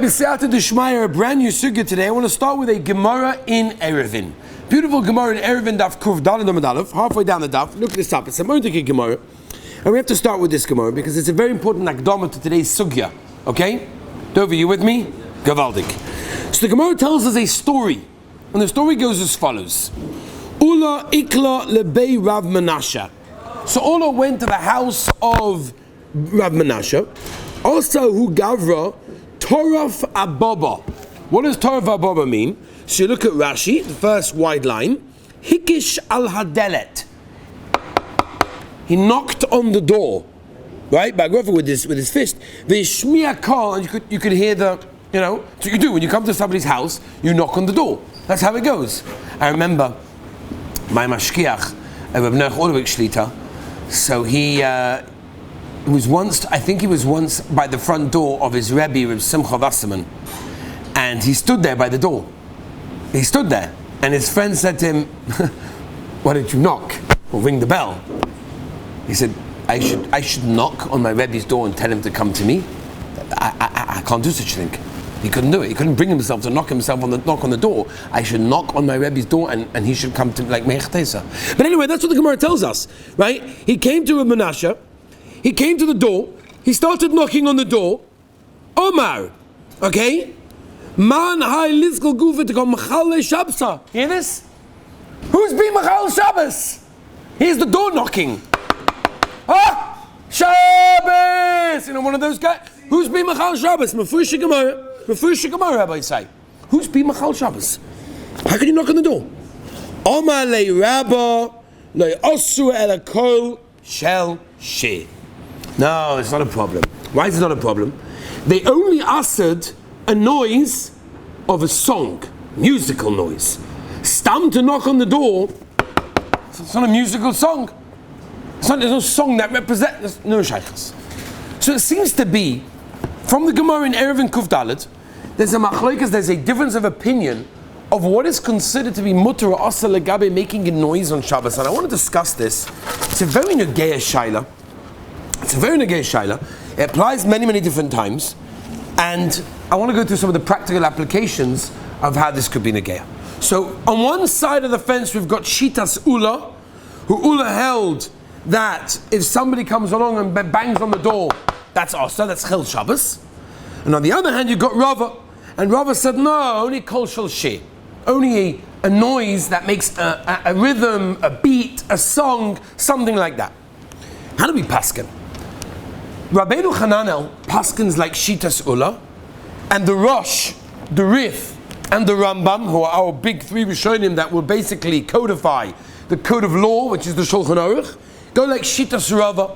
B'Siyata D'Shmaya, a brand new sugya today. I want to start with a Gemara in Erevin. Beautiful Gemara in Erevin, Daf Kuf Daled Amud Aleph, halfway down the Daf. Look this up. It's a Monteki Gemara. And we have to start with this Gemara because it's a very important akdama to today's sugya. Okay? Dover, you with me? Gavaldik. So the Gemara tells us a story. And the story goes as follows. Ula ikla lebei Rav Menashe. So Ula went to the house of Rav Menashe. Also hu gavra Toraf Ababa. What does Toraf Ababa mean? So you look at Rashi, the first wide line. Hikish al hadelet. He knocked on the door, right? By with his fist. The Hashmoas Kol, and you could hear the, so you do when you come to somebody's house, you knock on the door. That's how it goes. I remember my mashkiach, Rav Noach Orlovich Shlita. So he was once by the front door of his Rebbe, Reb Simcha Wasserman, and he stood there by the door. He stood there, and his friend said to him, "Why don't you knock or ring the bell?" He said, "I should knock on my Rebbe's door and tell him to come to me. I can't do such a thing." He couldn't do it. He couldn't bring himself to knock on the door. I should knock on my Rebbe's door and he should come to like Meich Tesa. But anyway, that's what the Gemara tells us, right? He came to Rav Menashe. He came to the door. He started knocking on the door. Omar, okay? Man hai lizkel gufa to go machal shabsa. Hear this? Who's being machal Shabbos? Here's the door knocking. Ah, Shabbos! One of those guys. Who's being machal Shabbos? Mefurish Gemara, Rabbi say. Who's being machal Shabbos? How can you knock on the door? Omar le rabba le osu el kol shel she. No, it's not a problem. Why is it not a problem? They only ushered a noise of a song, musical noise. Stam to knock on the door, it's not a musical song. There's no song that represents, no shaykhs. So it seems to be, from the Gemara in Erevin Kuf Dalet, there's a difference of opinion of what is considered to be mutter or asa legabe making a noise on Shabbos. And I want to discuss this. It's a very negaya shaila. It applies many different times. And I want to go through some of the practical applications of how this could be negaya. So on one side of the fence we've got Shitas Ula, who Ula held that if somebody comes along and bangs on the door, that's asa, that's Chil Shabbos. And on the other hand you've got Rava, and Rava said no, only Kol Shel She, only a noise that makes a rhythm, a beat, a song, something like that. How do we paskin? Rabbeinu Hananel paskins like Shitas Ula, and the Rosh, the Rif, and the Rambam, who are our big three Rishonim that will basically codify the code of law, which is the Shulchan Aruch, go like Shitas Rava.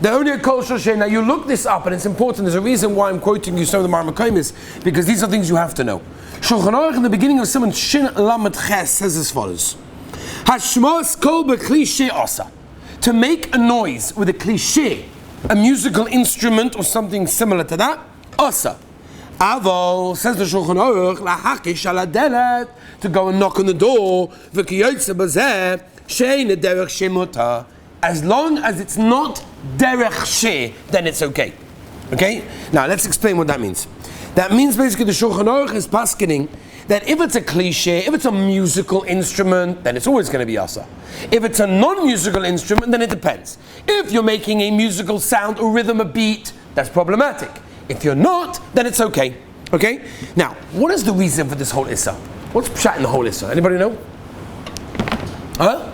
They're only a Kol Shel She. Now you look this up, and it's important. There's a reason why I'm quoting you some of the Marmakomis, because these are things you have to know. Shulchan Aruch in the beginning of Simon Shin Lamed Ches says as follows: Hashmoas Kol b'kli she asa. To make a noise with a cliche, a musical instrument or something similar to that, asa. Avo, says the Shulchan Aruch, lahakish ala delet, to go and knock on the door, v'kiyotze bazeh, she'ein derech shemuta. As long as it's not derech she, then it's okay. Okay? Now let's explain what that means. That means basically the Shulchan Aruch is paskening that if it's a cliche, if it's a musical instrument, then it's always going to be asa. If it's a non-musical instrument, then it depends. If you're making a musical sound or rhythm, a beat, that's problematic. If you're not, then it's okay. Okay? Now, what is the reason for this whole issa? What's pshat in the whole issa? Anybody know? Huh?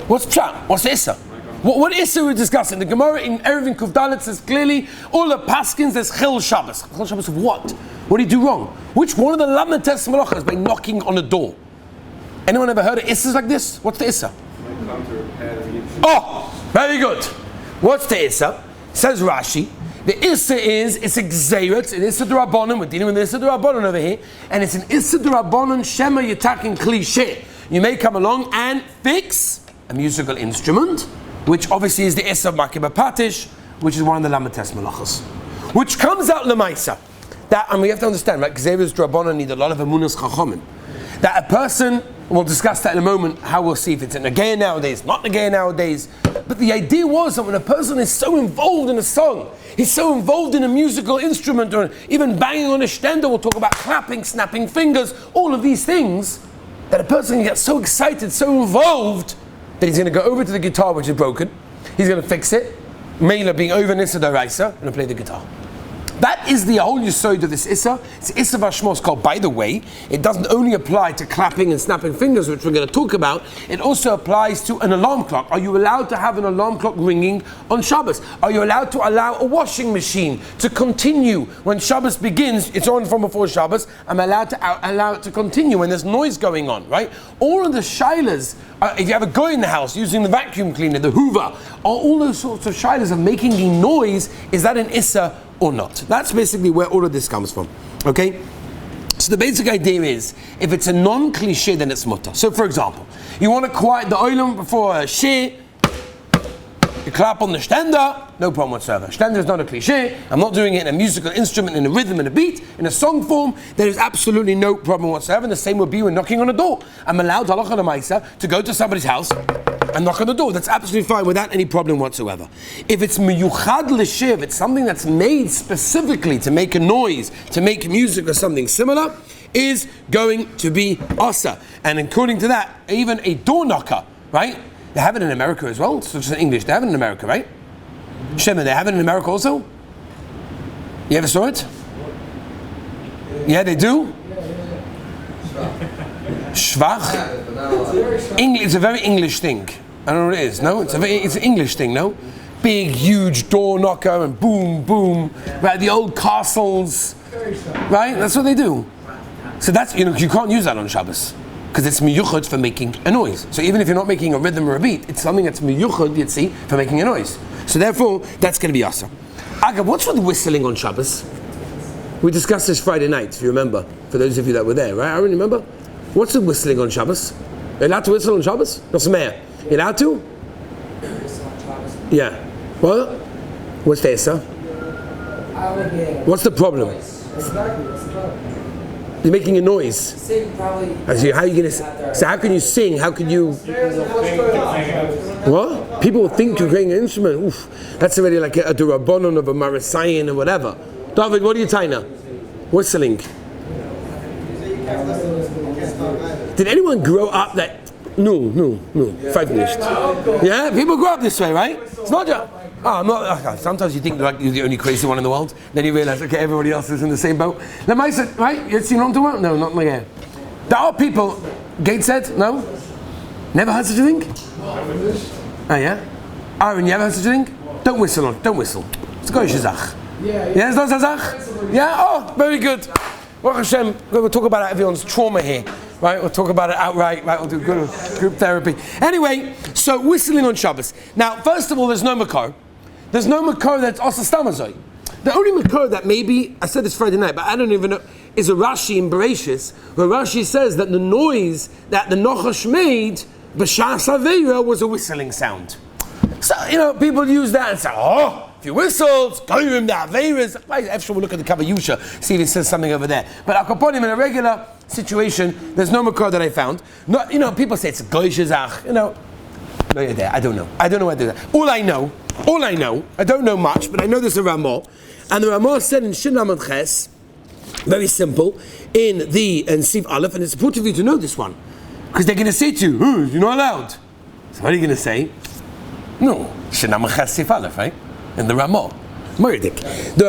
What's pshat? What's the issa? What issa are we discussing? The Gemara in Erevin Kuf Dalet says clearly, all the paskins, there's Chil Shabbos. Chil Shabbos of what? What did he do wrong? Which one of the Lamed Tes Malachas by knocking on a door? Anyone ever heard of issas like this? What's the issa? Oh, very good. What's the issa? Says Rashi, the issa is, it's a gzeirat, an issa d'Rabbanan, we're dealing with an issa d'Rabbanan over here, and it's an issa d'Rabbanan shema yitakin cliche. You may come along and fix a musical instrument, which obviously is the issa of Makibah Patish, which is one of the Lamed Tes Malachas, which comes out Lemaisa. That, and we have to understand, right? Gzeiras d'Rabbanan need a lot of emunas chachomim. That a person, we'll discuss that in a moment, how we'll see if it's in Nagaya nowadays, not Nagaya nowadays, But the idea was that when a person is so involved in a song, he's so involved in a musical instrument, or even banging on a stender, we'll talk about clapping, snapping fingers, all of these things, that a person can get so excited, so involved, that he's going to go over to the guitar which is broken, he's going to fix it, Mela being over Nissa Daraisa, and play the guitar. That is the whole yesod of this Issa. It's Issa of Hashmoas Kol. By the way, it doesn't only apply to clapping and snapping fingers, which we're going to talk about. It also applies to an alarm clock. Are you allowed to have an alarm clock ringing on Shabbos? Are you allowed to allow a washing machine to continue when Shabbos begins? It's on from before Shabbos. I'm allowed to allow it to continue when there's noise going on, right? All of the shilas, if you have a guy in the house using the vacuum cleaner, the Hoover, all those sorts of shilas of making the noise, is that an Issa or not? That's basically where all of this comes from. Okay? So the basic idea is, if it's a non-cliche, then it's mutter. So for example, you want to quiet the oilam before a shir, you clap on the stender, no problem whatsoever. Stender is not a cliche. I'm not doing it in a musical instrument, in a rhythm and a beat, in a song form. There is absolutely no problem whatsoever. And the same would be when knocking on a door. I'm allowed, halacha l'maisa, to go to somebody's house and knock on the door. That's absolutely fine without any problem whatsoever. If it's miyuchad l'shiv, it's something that's made specifically to make a noise, to make music or something similar, is going to be asa. And according to that, even a door knocker, right? They have it in America as well. So it's in English. They have it in America, right? Shema, they have it in America also? You ever saw it? Yeah, they do? Schwach? It's a very English thing. I don't know what it is, no? It's an English thing, no? Big, huge door knocker and boom, boom. Right, the old castles. Right? That's what they do. So that's, you can't use that on Shabbos, because it's miyuchad for making a noise. So even if you're not making a rhythm or a beat, it's something that's miyuchad, you'd see, for making a noise. So therefore, that's going to be asa. Aga, what's with whistling on Shabbos? We discussed this Friday night, if you remember, for those of you that were there, right? I don't remember. What's with whistling on Shabbos? Are you allowed to whistle on Shabbos? No, Sameah. You allowed to? Yeah. What? What's the asa? What's the problem? You're making a noise. Sing probably. How are you going to? So how can you sing? How can you? What? People will think you're playing an instrument. Oof, that's already like a durabonon of a marasayan or whatever. David, what are you tying now? Whistling. Did anyone grow up that? No. Five minutes. Yeah, people grow up this way, right? It's not just. I'm not. Okay. Sometimes you think like you're the only crazy one in the world. Then you realize, okay, everybody else is in the same boat. Now, right? You seen what I'm talking about? No, not my hair. There are people. Gates said, no. Never heard such a thing. Oh yeah. Aaron, you ever heard such a thing? Don't whistle on. Don't whistle. It's goy shazach. Yeah. It's not shazach. Yeah. Oh, very good. Baruch Hashem. We'll talk about everyone's trauma here. Right, we'll talk about it outright. Right, we'll do group therapy. Anyway, so whistling on Shabbos. Now, first of all, there's no makar. There's no makar that's also stamazoi. The only makar that maybe, I said this Friday night, but I don't even know, is a Rashi in Bereshis, where Rashi says that the noise that the Nochash made, b'shas aveira, was a whistling sound. So, people use that and say, if you whistle, it's goyim the aveiras. After we'll look at the Kavayusha, see if it says something over there. But Akaponim, in a regular situation, there's no makar that I found. No, people say it's a goy shazach. No, you're there. I don't know. I don't know what to do that. All I know, I don't know much, but I know there's a Ramah. And the Ramah said in Shin Lamed Ches, very simple, in Siv Aleph, and it's important for you to know this one, because they're going to say to you, you're not allowed. So what are you going to say? No, Shin Lamed Ches Siv Aleph, right? In the Ramah. Moridik. The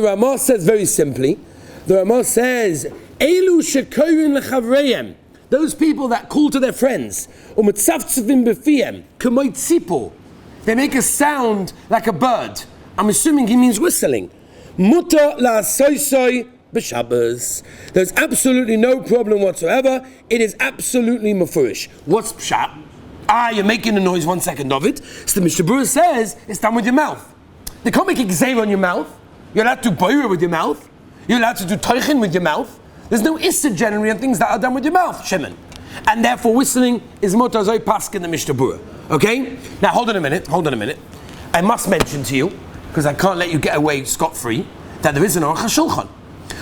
Ramah says very simply, the Ramah says, Elu shekoyin lechavreim, those people that call to their friends, u'metzavtzavim b'fiem, k'moy tzipor, they make a sound like a bird. I'm assuming he means whistling. Mutar la'asoisoi b'Shabbos. There's absolutely no problem whatsoever. It is absolutely mafurish. What's pshat? You're making a noise 1 second of it. So the Mishnah Berurah says it's done with your mouth. They can't make a gzeir on your mouth. You're allowed to boira with your mouth. You're allowed to do toichin with your mouth. There's no issa generally on things that are done with your mouth, Shimon. And therefore whistling is mutar zoi pask in the Mishnah Berurah. Okay? Now hold on a minute. I must mention to you, because I can't let you get away scot-free, that there is an Aruch HaShulchan.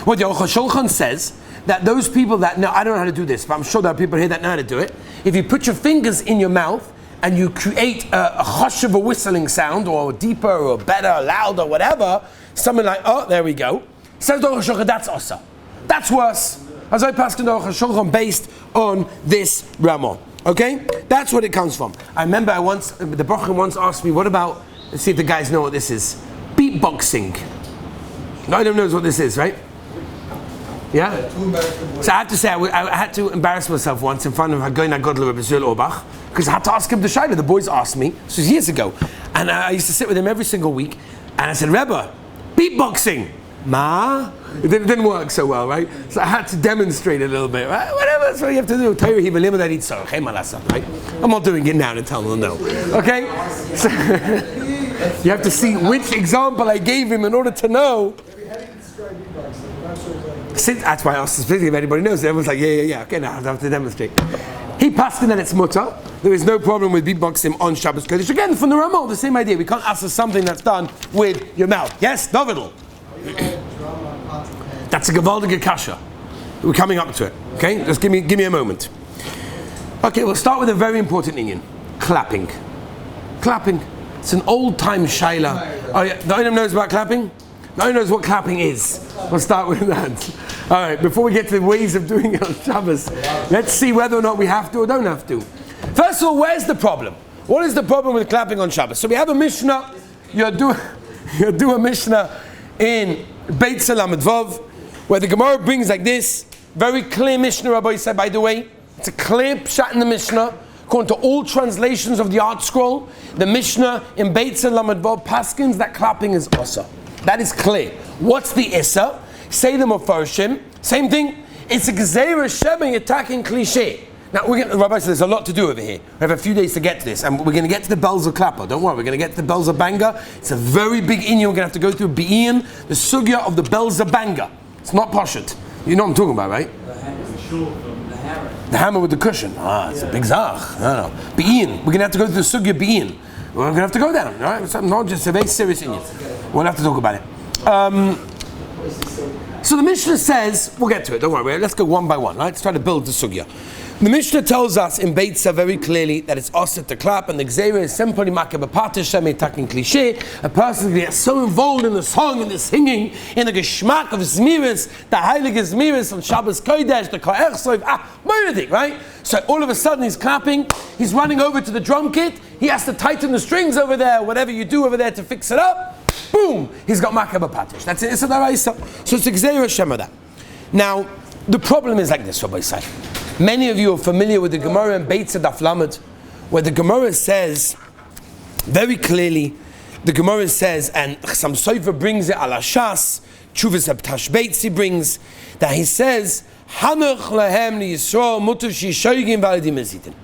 What the Aruch HaShulchan says, that those people that know, I don't know how to do this, but I'm sure there are people here that know how to do it. If you put your fingers in your mouth and you create a hush of a whistling sound, or deeper, or better, louder, whatever, something like, oh, there we go. Says the Rosh Hashanah, that's Asa. That's worse. As I pass the Rosh Hashanah based on this Ramah. Okay? That's what it comes from. I remember the Brochen once asked me, what about, let's see if the guys know what this is. Beatboxing. No one knows what this is, right? Yeah? So I have to say, I had to embarrass myself once in front of Hagoyna Godler Rebbe Zul Orbach, because I had to ask him the Shaila. The boys asked me, this was years ago, and I used to sit with him every single week, and I said, Rebbe, beatboxing. Ma? It didn't work so well, right? So I had to demonstrate a little bit, right? Whatever, that's what you have to do. Right? I'm not doing it now to tell them no. Okay? So you have to see which example I gave him in order to know. That's why I asked specifically if anybody knows. Everyone's like, yeah. Okay, now I have to demonstrate. He passed in that it's mutter. There is no problem with beatboxing on Shabbos Kodesh. Again, from the Ramah, the same idea. We can't ask for something that's done with your mouth. Yes, Davidl? That's a gewaldige kasha. We're coming up to it. Okay, just give me a moment. Okay, we'll start with a very important Indian. Clapping. Clapping. It's an old-time shaila. Oh yeah, no one knows about clapping? No one knows what clapping is. We'll start with that. All right, before we get to the ways of doing it on Shabbos, let's see whether or not we have to or don't have to. First of all, where's the problem? What is the problem with clapping on Shabbos? So we have a Mishnah. You do a Mishnah in Beit Salamad Vav, where the Gemara brings like this, very clear Mishnah, Rabbi said, by the way. It's a clear pshat in the Mishnah. According to all translations of the Art Scroll, the Mishnah in Beit Salamad Vav paskins that clapping is asa. That is clear. What's the issa? Say the Mefarshim. Same thing. It's a Gzeira Shema attacking cliche. Now, Rabbi said there's a lot to do over here. We have a few days to get to this, and we're going to get to the bells of Klapper. Don't worry, we're going to get to the bells of Banga. It's a very big inyan. We're going to have to go through Be'in, the sugya of the bells of Banga. It's not Pashut. You know what I'm talking about, right? The hammer with the cushion. It's a big zach. No. Be'in. We're going to have to go through the sugya Be'in. We're going to have to go down. All right? It's not just a very serious inyan. We'll have to talk about it. So the Mishnah says, we'll get to it, don't worry, let's go one by one, right? Let's try to build the sugya. The Mishnah tells us in Beitza very clearly that it's osset to clap, and the Gzeira is simply makabapatish taking cliche. A person gets so involved in the song, in the singing, in the geschmack of Zmiris, the heilige Zmiris on Shabbos Kodesh, the Ka'er Soiv, Moedik, right? So all of a sudden he's clapping, he's running over to the drum kit, he has to tighten the strings over there, whatever you do over there to fix it up, boom, he's got makabapatish. That's it, it's a daraisa. So it's a Gzeira Shema. Now, the problem is like this, Rabbi Say. Many of you are familiar with the Gemara in Beit Daf Lamed, where the Gemara says, very clearly, the Gemara says, and some Sofer brings it, ala Shas, Chuvas Abtash Beitzi brings, that he says, Hanuch lahem li Yisrael mutar shishogim v'aladim ezitin.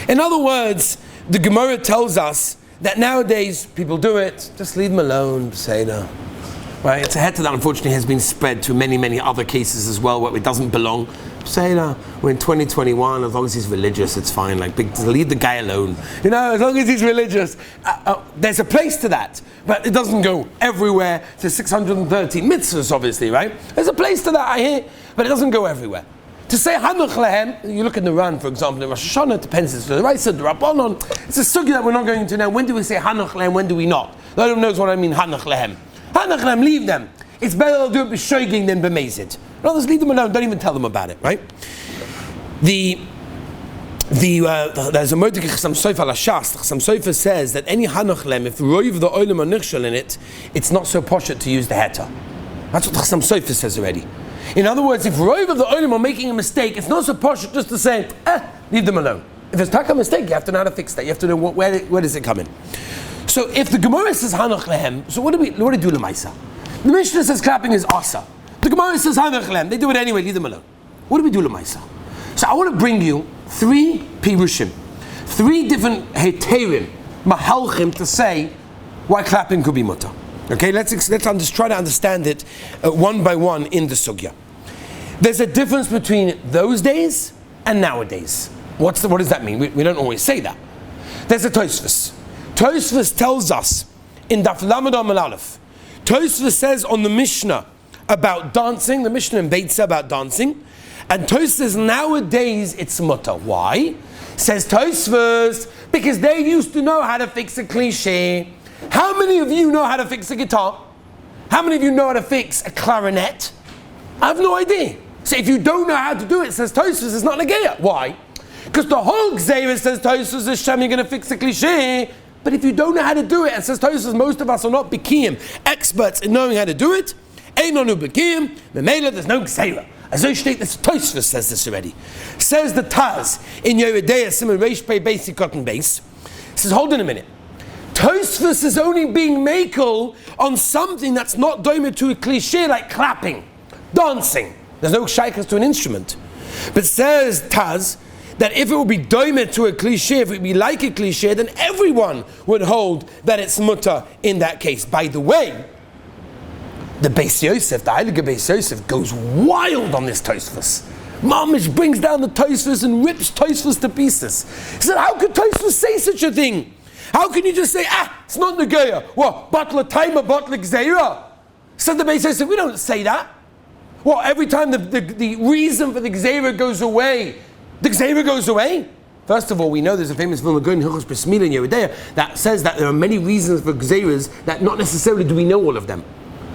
In other words, the Gemara tells us that nowadays people do it, just leave them alone, say no. Right? It's a heter that unfortunately has been spread to many, many other cases as well where it doesn't belong. Say no, we're in 2021, as long as he's religious, it's fine. Leave the guy alone. You know, as long as he's religious. There's a place to that, but it doesn't go everywhere to 613 mitzvahs, obviously, right? There's a place to that, I hear, but it doesn't go everywhere. To say Hanuch Lehem, you look in the Ran, for example, in Rosh Hashanah, it depends, it's the Raisa, the Rabbanon. It's a sugi that we're not going into now. When do we say Hanuch Lehem, when do we not? No one knows what I mean, Hanuch Lehem. Hanuch Lehem, leave them. It's better to do it b'shoiging than b'mezid. No, just leave them alone, don't even tell them about it, right? There's a Mordechai Chasam Sofer ala Shas. Chasam Sofer says that any Hanuch Lehem, if Roiv the Olam are nichshel in it, it's not so poshut to use the heter. That's what Chasam Sofer says already. In other words, if Roiv of the Olam are making a mistake, it's not so poshut just to say, leave them alone. If it's a mistake, you have to know how to fix that. You have to know where does it come in. So if the Gemara says Hanuch Lehem, so what do we do Lemaisa? The Mishnah says clapping is asa. The Gemara says Hanuch Lehem. They do it anyway, leave them alone. What do we do Lemaisa? So I want to bring you 3 pirushim, 3 different heterim, mahalchim, to say why clapping could be mutter. Okay, let's try to understand it one by one in the sugya. There's a difference between those days and nowadays. What does that mean? We don't always say that. There's a Tosfos. Tosfos tells us in Daf Lamed Amud Aleph. Tosfos says on the Mishnah about dancing, the Mishnah in Beitza about dancing, and Tosfos says nowadays it's mutter. Why? Says Tosfos, because they used to know how to fix a cliche. How many of you know how to fix a guitar? How many of you know how to fix a clarinet? I have no idea. So if you don't know how to do it, says Tosfos, it's not Nageya. Why? Because the whole Gzeira, says Tosfos, is Shem, you're going to fix a cliche. But if you don't know how to do it, and says Tosfos, most of us are not Bikiyim, experts in knowing how to do it. Ain't no Bikiyim, Memela, there's no Gzeira. As I state, this Tosfos says this already. Says the Taz in Yeridea Simon Reish Pei Basic Cotton Base. Says, hold on a minute. Tosfos is only being makel on something that's not doimed to a cliche like clapping, dancing. There's no shaykhs to an instrument. But says Taz that if it would be doimed to a cliche, if it would be like a cliche, then everyone would hold that it's mutter in that case. By the way, the Beis Yosef, the Heilige Beis Yosef, goes wild on this Tosfos. Mamish brings down the Tosfos and rips Tosfos to pieces. He said, how could Tosfos say such a thing? How can you just say, it's not Nageya? What, Batla Taima, Batla Gzeira? Said the Beis Yosef, we don't say that. Well, every time the reason for the Gzeira goes away, the Gzeira goes away? First of all, we know there's a famous film, Hilchos B'Smila in Yeridea, that says that there are many reasons for Gzeiras that not necessarily do we know all of them.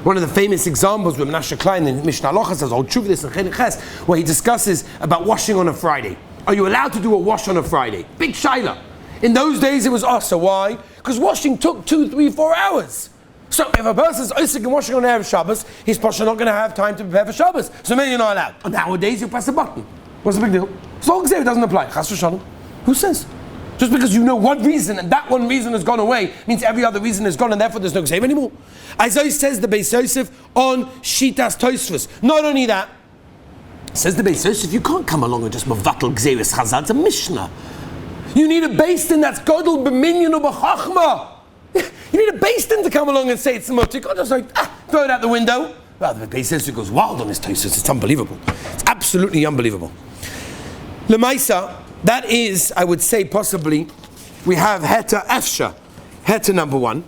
One of the famous examples with Menashe Klein in Mishnah Halacha says, I'll truth this in Chelik Ches, where he discusses about washing on a Friday. Are you allowed to do a wash on a Friday? Big shaila. In those days it was asa. Why? Because washing took 2, 3, 4 hours. So if a person's osik and washing on Erev Shabbos, he's probably not going to have time to prepare for Shabbos. So maybe you're not allowed. And nowadays you press a button. What's the big deal? So long as it doesn't apply. Chas v'shalom. Who says? Just because you know one reason and that one reason has gone away means every other reason is gone and therefore there's no Gzeira anymore. Isaiah says the Beis Yosef on Shitas Tosfos. Not only that, says the Beis Yosef, you can't come along and just mevatel Gzeiras Chazal. It's a Mishnah. You need a beis din that's godel b'minyan or b'chachma. You need a beis din to come along and say it's mutter. You can't just like throw it out the window. Well, the Beis Yosef goes wild on his Tosfos. It's unbelievable. It's absolutely unbelievable. Lemaisa, that is, I would say, possibly, we have Heta Efsha. Heta number 1.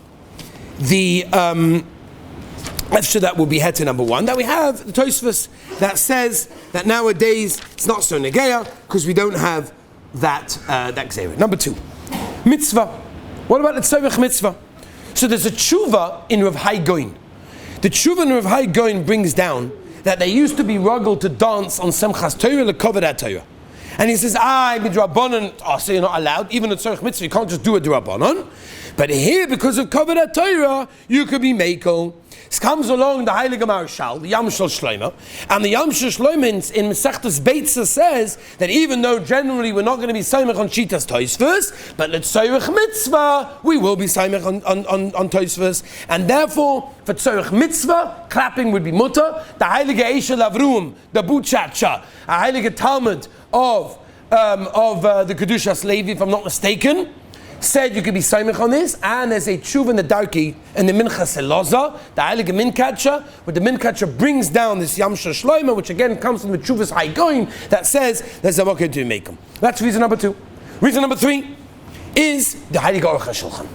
The Efsha that will be Heta number 1. That we have the Tosfos that says that nowadays it's not so Nageya because we don't have that Gzeira. Number 2. Mitzvah. What about the Tzorech mitzvah? So there's a tshuva in Rav Hai Goin. The tshuva in Rav Hai Goin brings down that they used to be ruggled to dance on Semchas Torah lekovad Torah. And he says, midrabanan, so you're not allowed, even a tzorech mitzvah, you can't just do a drabanan. But here, because of Kavod Torah, you could be mekel. This comes along the Heilige Marshal, the Yam Shel Shlomo, and the Yam Shel Shlomo in Mesechtes Beitza says that even though generally we're not going to be saimech on Shitas Tosfos, but let's tzorech mitzvah, we will be saimech on Tosfos, and therefore for tzorech mitzvah, clapping would be mutter. The Heilige Eishel Avruim, the Buchacha, a Heilige Talmud of the Kedushas Levi, if I'm not mistaken, said you could be saimech on this, and there's a tshuva in the Darki and the Minchas Eloza, the Heilige Minkacha, where the Minkacha brings down this Yam Shel Shlomo, which again comes from the Tshuvas Hai Goin, that says there's a mocker to make them. That's reason number 2. Reason number 3 is the Heilige Aruch HaShulchan.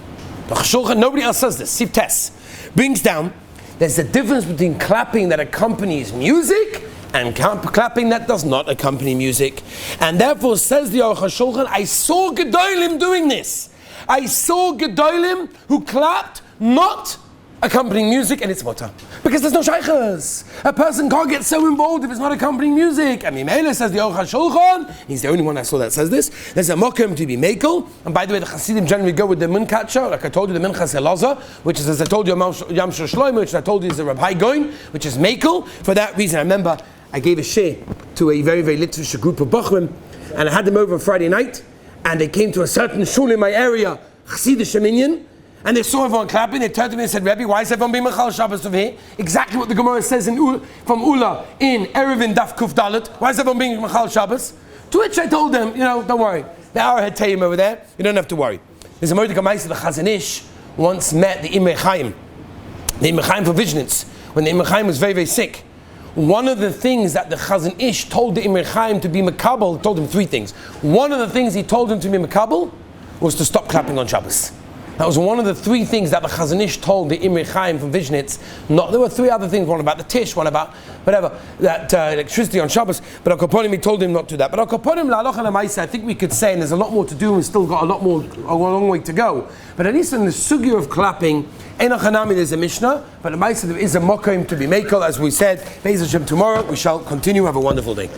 The Shulchan, nobody else says this. Sif Tes brings down there's a difference between clapping that accompanies music and clapping that does not accompany music. And therefore says the Aruch HaShulchan, I saw Gedolim doing this. I saw Gedolim who clapped not accompanying music, and it's mutter. Because there's no shaykhs. A person can't get so involved if it's not accompanying music. And Mimele says the Aruch HaShulchan, he's the only one I saw that says this, there's a mokum to be mekel. And by the way, the Hasidim generally go with the Minkacha, like I told you, the Minchas Elaza, which is, as I told you, Yam Shel Shlomo, which I told you is the Rav Hai Goin, which is mekel. For that reason, I remember I gave a share to a very, very literature group of Bachrim, and I had them over on Friday night, and they came to a certain shul in my area, Chassidish Minyan, and they saw everyone clapping. They turned to me and said, Rebbe, why is everyone being Mechal Shabbos over here? Exactly what the Gemara says from Ula in Erevin Daf Kuf Dalet. Why is everyone being Mechal Shabbos? To which I told them, don't worry. The Arrowhead Tayim over there, you don't have to worry. There's a Mordechai Ma'aseh, the Chazon Ish once met the Imrei Chaim. The Imrei Chaim for Vizhnitz, when the Imrei Chaim was very, very sick. One of the things that the Chazon Ish told the Imrei Chaim to be makabel, told him 3 things. One of the things he told him to be makabel was to stop clapping on Shabbos. That was one of the three things that the Chazon Ish told the Imre Chaim from Vishnitz. There were three other things, one about the Tish, one about whatever, that electricity on Shabbos, but Al Kaponim, he told him not to do that. But Al Kaponim, La'alocha La'maisa, I think we could say, and there's a lot more to do, and we've still got a long way to go. But at least in the sugya of clapping, Ein Achanami, there's a Mishnah, but the Maisa, there is a Mokim to be Mekel, as we said. Be'ez Hashem, tomorrow we shall continue. Have a wonderful day.